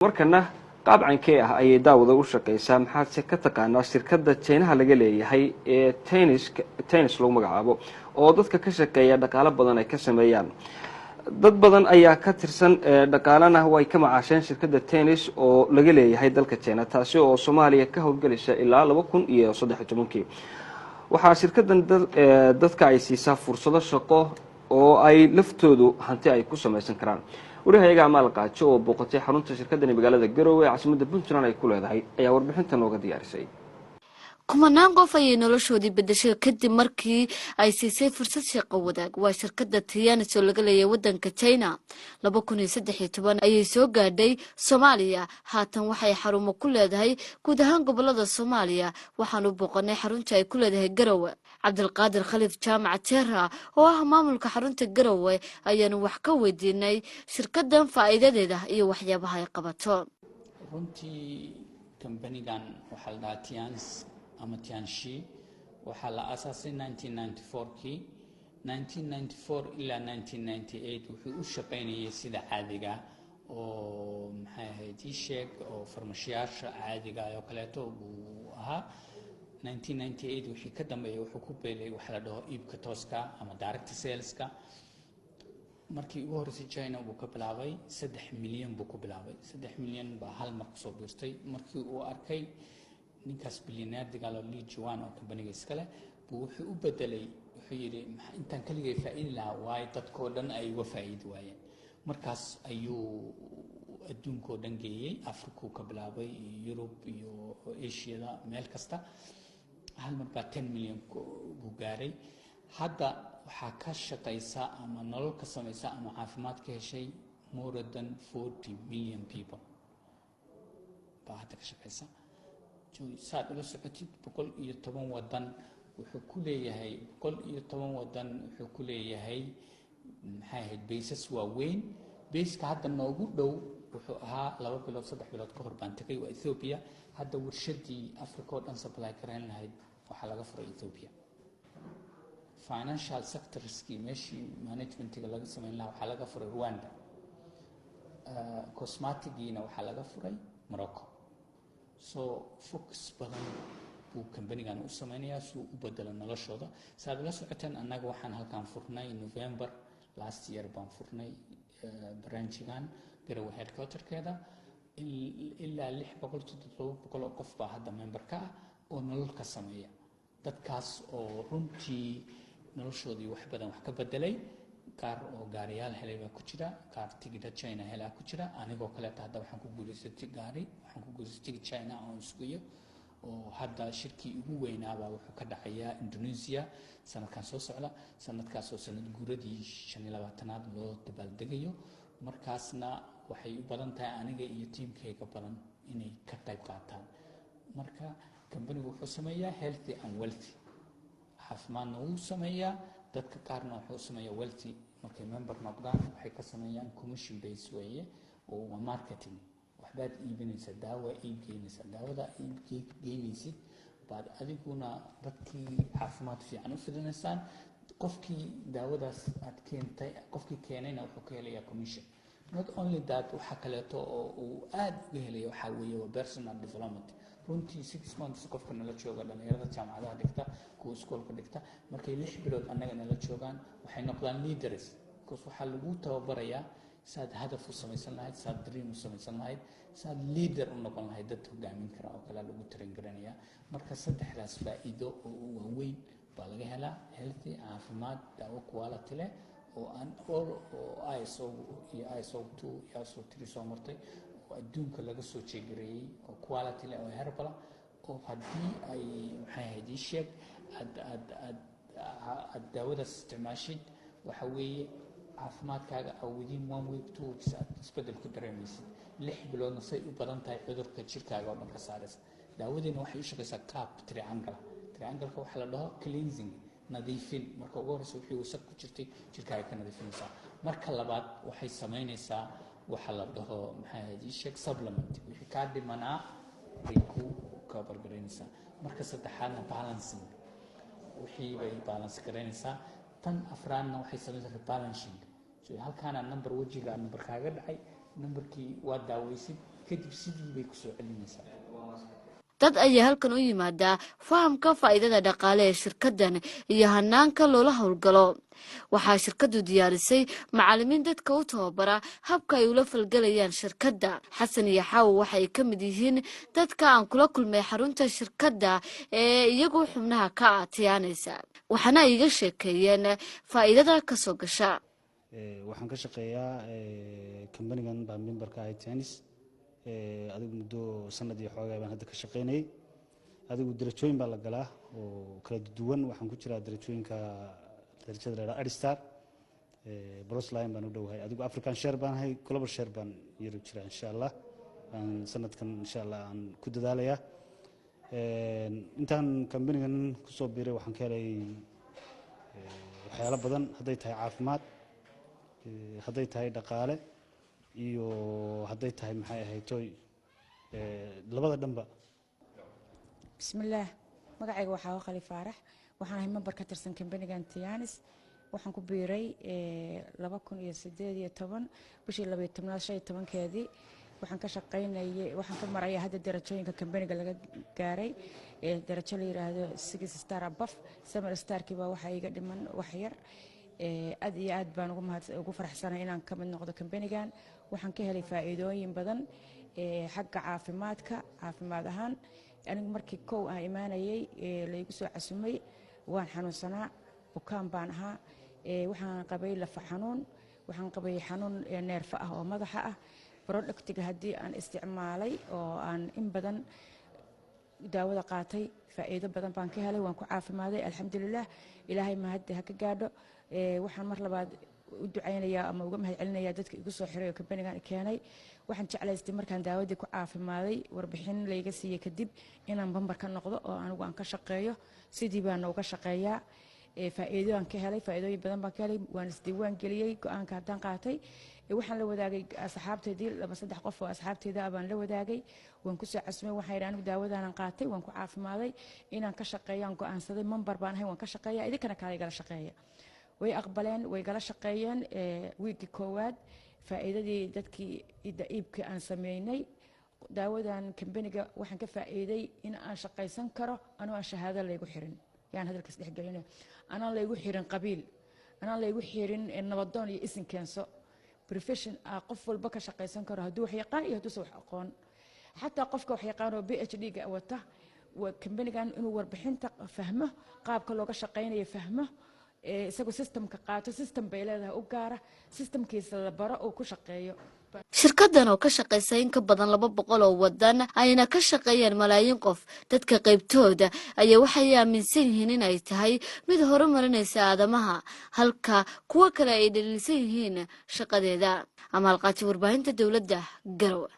markana qaab cankee ah ayay daawada u shaqeysaa maxaad ka taqaanaa shirkadda China laga leeyahay ee tennis lagu magacaabo oo dadka ka shaqeeya dhaqaale badan ay ka sameeyaan dad badan ayaa ka tirsan dhaqaalana way ka macaasheen shirkadda tennis oo laga leeyahay dalka China taasi oo Soomaaliya ka howlgelisay ilaa 2013 waxaa shirkaddan dadka ay siisaa fursado shaqo oo ay laftoodu hanti ay ku samaysan karaan wariyahayaga Amaal Qaajo oo booqatay xarunta shirkaddan magaalada Garowe ee caasimadda Puntland ay ku leedahay ayaa warbixintan nooga diyaarisay kumanaan qof ayay noloshoodii bedeshay kadib markii ay siisay fursad shaqo wadaag waa shirkadda Tennis oo laga leeyahay wadanka China 2013 ayay soo gaadhay Soomaaliya haatan waxay xarumo ku leedahay guud ahaan gobolada Soomaaliya waxaan u booqanay xarunta ay ku leedahay Garowe Cabdulqaadir Khalif Jaamac Teera oo ah maamulka xarunta Garowe ayaanu wax ka weydiinay shirkaddan faa'iidadeeda iyo waxyaabaha ay qabato runtii company-gan waxa la dhahaa Tennis ama Tianshi waxaa la aasaasay 1994kii 1994 ilaa 1998 wuxuu u shaqaynayay sida caadiga oo maxay ahayd sheeg oo farmashiyaasha caadiga oo kaleeto buu ahaa 1998 wixii ka dambeeyay wuxuu ku beelay waxa la dhaho iibka tooska ama direct saleska markii ugu horeysay China uu ka bilaabay 3 milyan buu ku bilaabay 3 milyan baa hal mar soo biirtay markii uu arkay ninkaas bilyaneer dagaal Li Juan oo company-ga iskale buu wuxuu u bedelay wuxuu yiri intaan kaligay faa'iido lahaa way dadkoo dhan ay uga faa'iido waayeen markaas ayuu adduunka dhan geeyay Afrika ka bilaabay Europe iyo Asia meel kasta hal mar baa 10 milyan buu gaaray hadda waxaa ka shaqeysa ama nolol ka samaysa ama caafimaad ka heshay more than 40 million people baa hadda ka shaqeysa saad ula socotid 110 wadan wuxuu ku leeyahay 110 wadan wuxuu ku leeyahay maxay ahayd bases waaweyn baseska hadda noogu dhow wuxuu ahaa 2 bilood 3 bilood ka hor baan tagay waa Ethiopia hadda warshadii Afrika oo dhan supply karayn lahayd waxaa laga furay Ethiopia financial sectorski meeshii managementiga laga sameyn lahaa waxaa laga furay Rwanda cosmeticina waxaa laga furay Morocco so focus badan buu company-gan u sameeyaa suu u bedelo noloshooda saad la socotaan annaga waxaan halkaan furnay November last year baan furnay branch-gan Garowe headquarter-keeda ilaa 600 qof baa hadda member ka ah oo nolol ka sameeya dadkaas oo runtii noloshoodii wax badan wax ka bedelay qaar oo gaariyaal helay baa ku jira qaar tigidha China helaa ku jira anigoo kale hadda waxaan ku guuleystay gaari waxaan ku guuleystay China oo iskuyo oo hadda shirkii ugu weynaaba wuxuu ka dhacayaa Indonesia sanadkan soo socda sanadkaas oo sanad guuradii 25aad loo dabaaldegayo markaasna waxay u badan tahay aniga iyo teamkayga badan inay ka qayb qaataan marka company-gu wuxuu sameeyaa healthy and wealthy caafimaadna wuu sameeyaa dadka qaarna wuxuu sameeyaa wealthy markay member noqdaan waxay ka sameeyaan commission base weeye oo marketing waxbaad iibinaysa daawo iibgeynaysa daawada iibgeynaysid baad adiguna dadkii caafimaad fiican u fidinaysaan qofkii daawadaas aad keentay qofkii keenayna wuxuu ka helayaa commission not only that waxa kaleeto oo uu aad uga helayo waxa weeye waa personal development runtii 6 months qofka nala jooga dhalinyarada jaamacadaha dhigta kuwa iskoolka dhigta markay 6 bilood annaga nala joogaan waxay noqdaan leaders because waxa lagu tababarayaa saad hadaf u samaysan lahayd saad dream u samaysan lahayd saad leader u noqon lahayd dad hogaamin kara oo kale lagu train garanaya marka saddexdaas faa'iido oo waaweyn baa laga helaa healthy caafimaad daawo quality leh oo aan all ISO iyo ISO 2 iyo ISO 3 soo martay adduunka laga soo jeegareeyay oo quality leh oo herbal oo hadii ay maxay ahayd sheeg ad daawada isticmaashid waxa weeye caafimaadkaaga within 1 week 2 weeks isbedel ku dareemaysid 6 biloodna say u badan tahay cudurka jirkaaga oo dhan ka saaraysa daawadina waxay u shaqeysaa cap triangle-ka waxa la dhaho cleansing nadiifin marka ugu horeysa wixii wasaq ku jirtay jirkaaga ka nadiifinaysaa marka labaad waxay sameynaysaa waxa la dhaho maxay ahayd sheeg supplement wixii ka dhimanaa bay ku cover gareynaysaa marka saddexaadna balancing wixii bay balance gareynaysaa tan afraadna waxay sameynaysaa rebalancing so halkaana number wajiga number kaaga dhacay numberkii waa daawaysid kadib sidii bay kusoo celinaysaa. dad ayaa halkan u yimaadaa fahamka faa'iidada dhaqaale ee shirkaddan iyo hanaanka loola howlgalo. waxaa shirkaddu diyaarisay macallimiin dadka u tababara habka ay ula falgelayaan shirkadda. xasan iyo xaawo waxay ka mid yihiin dadka aan kula kulmay xarunta shirkadda ee iyagu xubnaha ka atiyaanaysa, waxaana ay iga sheekeeyeen faa'iidada ka soo gasha. waxaan ka shaqeeyaa kambanigan baa memberka ahay tennis adigu muddo sanad iyo xoogaa baan hadda ka shaqeynayay. adigu darajooyin baa la galaa oo kala duwan. waxaan ku jiraa darajooyinka darajada la yidhaha Adstar Bros Line baan u dhowahay. adigu African Share baan ahay, Global Share baan yaro jiraa insha Allah. aan sanadkan insha Allah aan ku dadaalayaa. intaan kambanigan ku soo biiray waxaan ka helay waxyaalo badan, hadday tahay caafimaad, hadday tahay dhaqaale, iyo hadday tahay maxay ahayd toy labada dhanba. bismillaah, magacayga waxaa Khali Faarax, waxaan ahay member ka tirsan kambanigan Tianis. waxaan ku biiray 2018 bishii 12/15keedii. waxaan ka shaqeynayay, waxaan ka maraya hadda darajooyinka kambaniga laga gaaray darajo la yiraahdo 6 star above. 7 starkii baa waxa iga dhiman wax yar. aad iyo aad baan ugu faraxsanahay inaan ka mid noqdo kambanigan. waxaan ka helay faa'iidooyin badan xagga caafimaad ahaan. anigu markii kow aan imaanayay la igu soo casumay, waan xanuunsanaa, bukaan baan ahaa. waxaan qabay lafa xanuun, waxaan qabay xanuun neerfa ah oo madaxa ah. productiga haddii aan isticmaalay oo aan in badan daawada qaatay, faa'iido badan baan ka helay, waan ku caafimaaday alxamdulillaah. ilaahay ma hadda ha ka gaadho. waxaan mar labaad u ducaynayaa ama uga mahadcelinayaa dadka igu soo xiray oo kambanigan keenay. waxaan jeclaystay markaan daawadii ku caafimaaday warbixin layga siiyey kadib inaan bambar ka noqdo oo anigu aan ka shaqeeyo. sidii baan uga shaqeeyaa. faa'iido aan ka helay, faa'iidooyin badan baan ka helay. waan isdiiwaan geliyey go'aanka haddaan qaatay. waxaan la wadaagay asxaabteedii 2-3 qof oo asxaabteeda baan la wadaagay. waan ku soo casumay, waxaan yidhi anigu daawadaanan qaatay, waan ku caafimaaday, inaan ka shaqeeyaan go'aansaday. member baan ahay, waan ka shaqeeyaa, idinkana kale igala shaqeeya. way aqbaleen, way gala shaqeeyeen. wiigii koowaad faa'iidadii dadkii iibkii aan sameynay daawadan kambaniga waxaan ka faa'iiday in aan shaqaysan karo anoo aan shahaado laygu xirin. yaan hadalkaas dhexgelina, anaan laygu xirin qabiil, anaan laygu xirin nabadoon iyo isin keenso. profession qof walba ka shaqaysan karo hadduu wax yaqaan iyo hadduusan wax aqoon. xataa qofka wax yaqaan oo PhD-ga wata, kambanigan inuu warbixinta fahmo, qaabka looga shaqeynayo fahmo, isagoo systemka qaato. system bay leedahay u gaara, systemkiisa la baro oo ku shaqeeyo. shirkaddan oo ka shaqaysa in ka badan 200 oo wadan ayna ka shaqeeyaan malaayiin qof, dadka qaybtooda ayaa waxay aaminsan yihiin in ay tahay mid horumarinaysa aadamaha, halka kuwa kale ay dhaliilsan yihiin shaqadeeda. Amal Qaaji, warbaahinta dowladda, Garowe.